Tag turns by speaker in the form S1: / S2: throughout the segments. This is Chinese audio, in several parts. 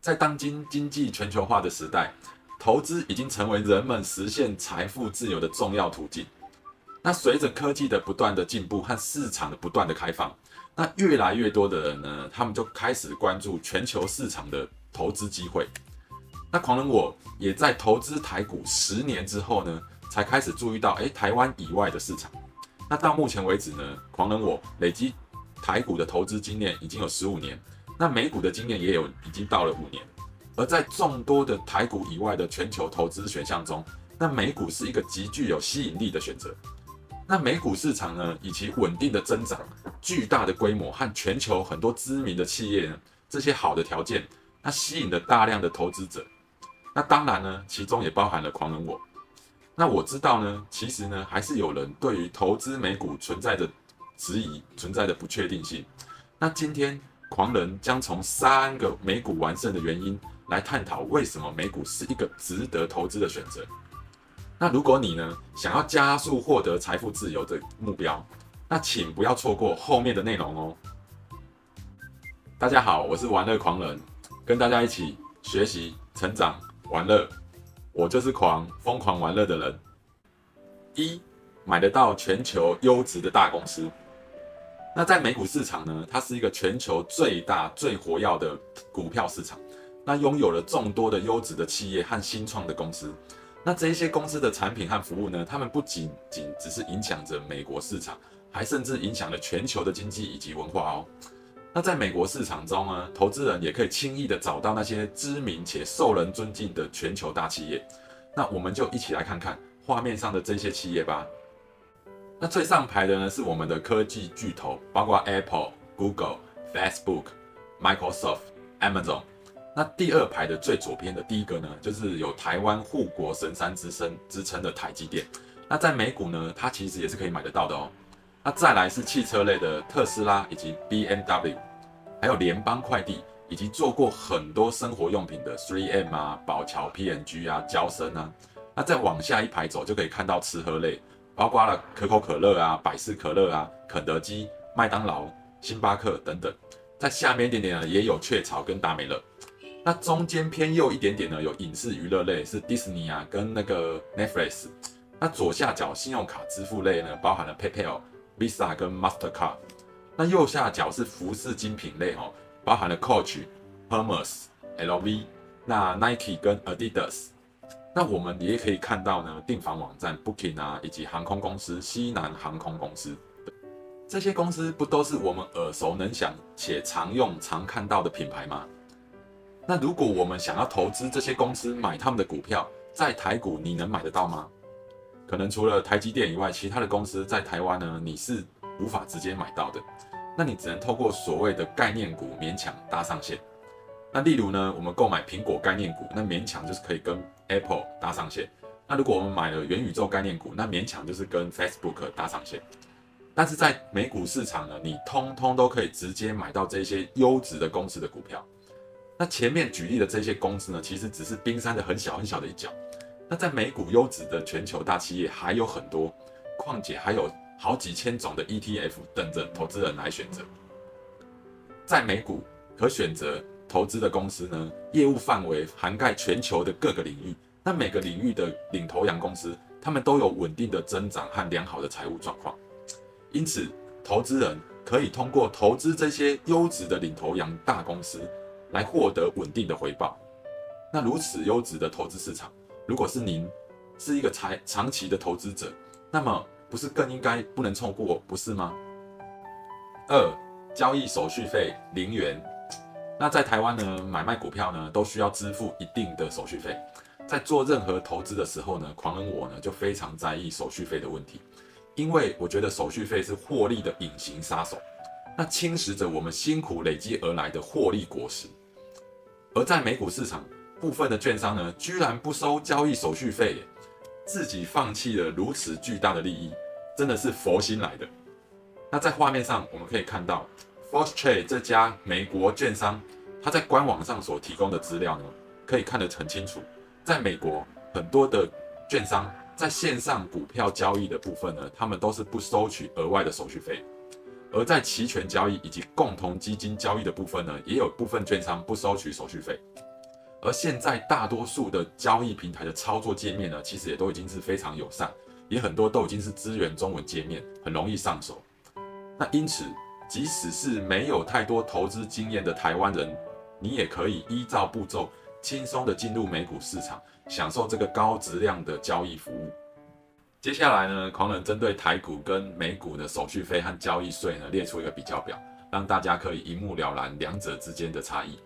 S1: 在当今经济全球化的时代，投资已经成为人们实现财富自由的重要途径。那随着科技的不断的进步和市场的不断的开放，那越来越多的人呢，他们就开始关注全球市场的投资机会。那狂人我也在投资台股10年之后呢，才开始注意到，台湾以外的市场。那到目前为止呢，狂人我累积台股的投资经验已经有15年，那美股的经验也已经到了5年。而在众多的台股以外的全球投资选项中，那美股是一个极具有吸引力的选择。那美股市场呢，以其稳定的增长、巨大的规模和全球很多知名的企业呢，这些好的条件，那吸引了大量的投资者。那当然呢，其中也包含了狂人我。那我知道呢，其实呢，还是有人对于投资美股存在着质疑，存在着不确定性。那今天狂人将从3个美股完胜的原因来探讨为什么美股是一个值得投资的选择。那如果你呢想要加速获得财富自由的目标，那请不要错过后面的内容哦。大家好，我是玩乐狂人，跟大家一起学习、成长、玩乐。我就是疯狂玩乐的人。买得到全球优质的大公司。那在美股市场呢，它是一个全球最大、最活跃的股票市场。那拥有了众多的优质的企业和新创的公司。那这些公司的产品和服务呢，他们不仅只是影响着美国市场，还甚至影响了全球的经济以及文化哦。那在美国市场中呢，投资人也可以轻易的找到那些知名且受人尊敬的全球大企业。那我们就一起来看看画面上的这些企业吧。那最上排的呢是我们的科技巨头，包括 Apple、Google、Facebook、Microsoft、Amazon。那第2排的最左边的第一个呢，就是有台湾护国神山之称的台积电。那在美股呢，它其实也是可以买得到的哦。那再来是汽车类的特斯拉以及 BMW， 还有联邦快递，以及做过很多生活用品的 3M 啊、宝乔 P&G 啊、嬌生啊。那再往下一排走，就可以看到吃喝类，包括了可口可乐啊、百事可乐啊、肯德基、麦当劳、星巴克等等。在下面一点点呢，也有雀巢跟达美乐。那中间偏右一点点呢，有影视娱乐类，是 Disney 啊跟那个 Netflix。那左下角信用卡支付类呢，包含了 PayPal、Visa 跟 Mastercard。那右下角是服饰精品类哦，包含了 Coach、Hermes、LV、那 Nike 跟 Adidas。那我们也可以看到呢，订房网站 Booking 啊，以及航空公司西南航空公司。这些公司不都是我们耳熟能详且常用常看到的品牌吗？那如果我们想要投资这些公司，买他们的股票，在台股你能买得到吗？可能除了台积电以外，其他的公司在台湾呢，你是无法直接买到的。那你只能透过所谓的概念股勉强搭上线。那例如呢，我们购买苹果概念股，那勉强就是可以跟 Apple 搭上线。那如果我们买了元宇宙概念股，那勉强就是跟 Facebook 搭上线。但是在美股市场呢，你通通都可以直接买到这些优质的公司的股票。那前面举例的这些公司呢，其实只是冰山的很小很小的一角。那在美股优质的全球大企业还有很多，况且还有好几千种的 ETF 等着投资人来选择。在美股可选择投资的公司呢，业务范围涵盖全球的各个领域。那每个领域的领头羊公司，他们都有稳定的增长和良好的财务状况。因此，投资人可以通过投资这些优质的领头羊大公司，来获得稳定的回报。那如此优质的投资市场，如果是您是一个长期的投资者，那么不是更应该不能错过，不是吗？2. 交易手续费0元。那在台湾呢，买卖股票呢都需要支付一定的手续费。在做任何投资的时候呢，狂人我呢就非常在意手续费的问题，因为我觉得手续费是获利的隐形杀手，那侵蚀着我们辛苦累积而来的获利果实。而在美股市场，部分的券商呢，居然不收交易手续费耶，自己放弃了如此巨大的利益，真的是佛心来的。那在画面上我们可以看到 First Trade 这家美国券商，它在官网上所提供的资料呢，可以看得很清楚。在美国，很多的券商在线上股票交易的部分呢，他们都是不收取额外的手续费。而在期权交易以及共同基金交易的部分呢，也有部分券商不收取手续费。而现在大多数的交易平台的操作界面呢，其实也都已经是非常友善，也很多都已经是支援中文界面，很容易上手。那因此，即使是没有太多投资经验的台湾人，你也可以依照步骤轻松的进入美股市场，享受这个高质量的交易服务。接下来呢，狂人针对台股跟美股的手续费和交易税呢，列出一个比较表，让大家可以一目了然两者之间的差异。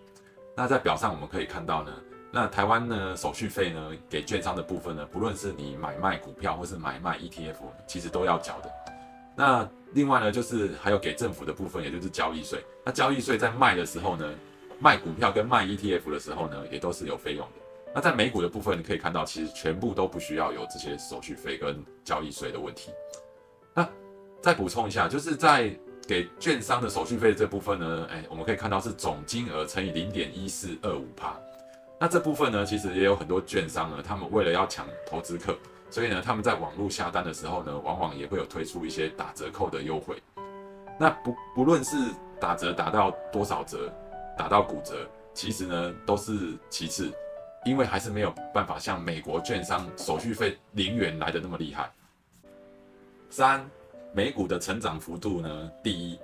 S1: 那在表上我们可以看到呢，那台湾呢手续费呢给券商的部分呢，不论是你买卖股票或是买卖 ETF， 其实都要缴的。那另外呢，就是还有给政府的部分，也就是交易税。那交易税在卖的时候呢，卖股票跟卖 ETF 的时候呢，也都是有费用的。那在美股的部分，你可以看到，其实全部都不需要有这些手续费跟交易税的问题。那再补充一下，就是在给券商的手续费这部分呢，我们可以看到是总金额乘以 0.1425%。那这部分呢，其实也有很多券商呢，他们为了要抢投资客，所以呢，他们在网络下单的时候呢，往往也会有推出一些打折扣的优惠。那不论是打折打到多少折，打到骨折，其实呢都是其次。因为还是没有办法像美国券商手续费0元来的那么厉害。3，美股的成长幅度呢第一。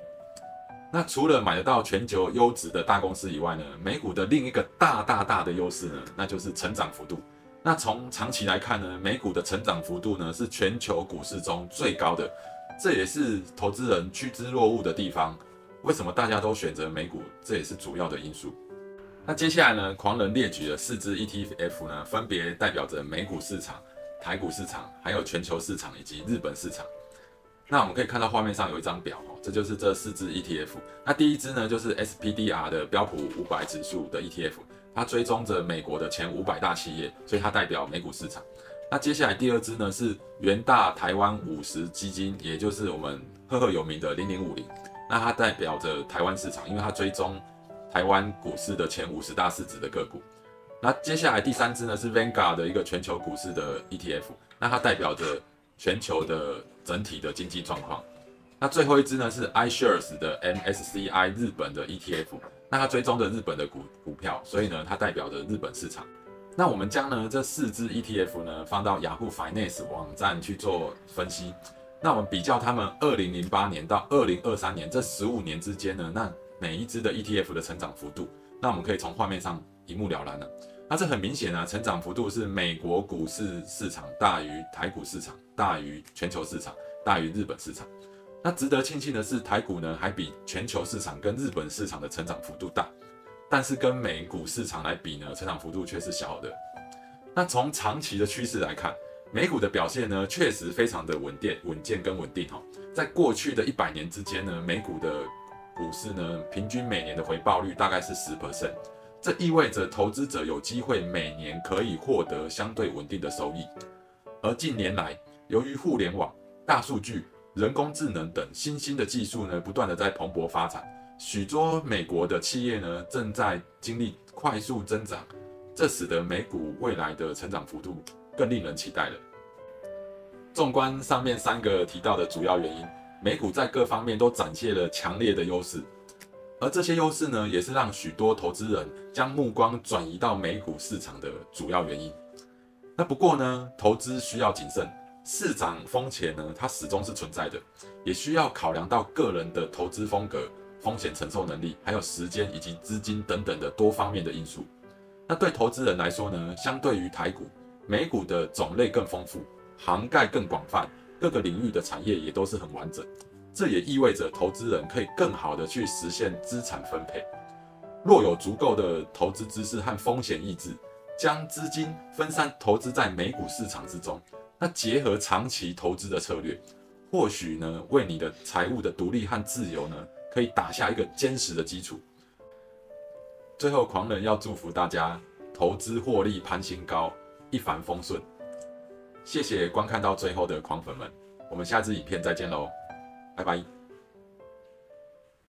S1: 那除了买得到全球优质的大公司以外呢，美股的另一个大的优势呢，那就是成长幅度。那从长期来看呢，美股的成长幅度呢是全球股市中最高的，这也是投资人趋之若鹜的地方。为什么大家都选择美股？这也是主要的因素。那接下来呢，狂人列举了4支 ETF 呢，分别代表着美股市场、台股市场，还有全球市场以及日本市场。那我们可以看到画面上有一张表，这就是这4支 ETF。那第一支呢，就是 SPDR 的标普500指数的 ETF， 它追踪着美国的前500大企业，所以它代表美股市场。那接下来第2支呢，是元大台湾50基金，也就是我们赫赫有名的0050，那它代表着台湾市场，因为它追踪台湾股市的前50大市值的个股。那接下来第3支呢是 Vanguard 的一个全球股市的 ETF， 那它代表着全球的整体的经济状况。那最后一支呢是 iShares 的 MSCI 日本的 ETF， 那它追踪着日本的股票，所以呢它代表着日本市场。那我们将呢这4支 ETF 呢放到雅虎 Finance 网站去做分析。那我们比较他们2008年到2023年这15年之间呢，那每一支的 ETF 的成长幅度，那我们可以从画面上一目了然了。那这很明显啊，成长幅度是美国股市市场大于台股市场，大于全球市场，大于日本市场。那值得庆幸的是，台股呢还比全球市场跟日本市场的成长幅度大，但是跟美股市场来比呢，成长幅度却是小的。那从长期的趋势来看，美股的表现呢确实非常的稳健跟稳定哈。在过去的100年之间呢，美股的股市呢，平均每年的回报率大概是10%，这意味着投资者有机会每年可以获得相对稳定的收益。而近年来，由于互联网、大数据、人工智能等新兴的技术呢，不断的在蓬勃发展，许多美国的企业呢，正在经历快速增长，这使得美股未来的成长幅度更令人期待了。纵观上面3个提到的主要原因，美股在各方面都展现了强烈的优势，而这些优势呢，也是让许多投资人将目光转移到美股市场的主要原因。那不过呢，投资需要谨慎，市场风险呢，它始终是存在的，也需要考量到个人的投资风格、风险承受能力，还有时间以及资金等等的多方面的因素。那对投资人来说呢，相对于台股，美股的种类更丰富，涵盖更广泛。各个领域的产业也都是很完整，这也意味着投资人可以更好的去实现资产分配。若有足够的投资知识和风险意志，将资金分散投资在美股市场之中，那结合长期投资的策略，或许呢，为你的财务的独立和自由呢，可以打下一个坚实的基础。最后，狂人要祝福大家投资获利攀新高，一帆风顺。谢谢观看到最后的狂粉们，我们下支影片再见喽，拜拜。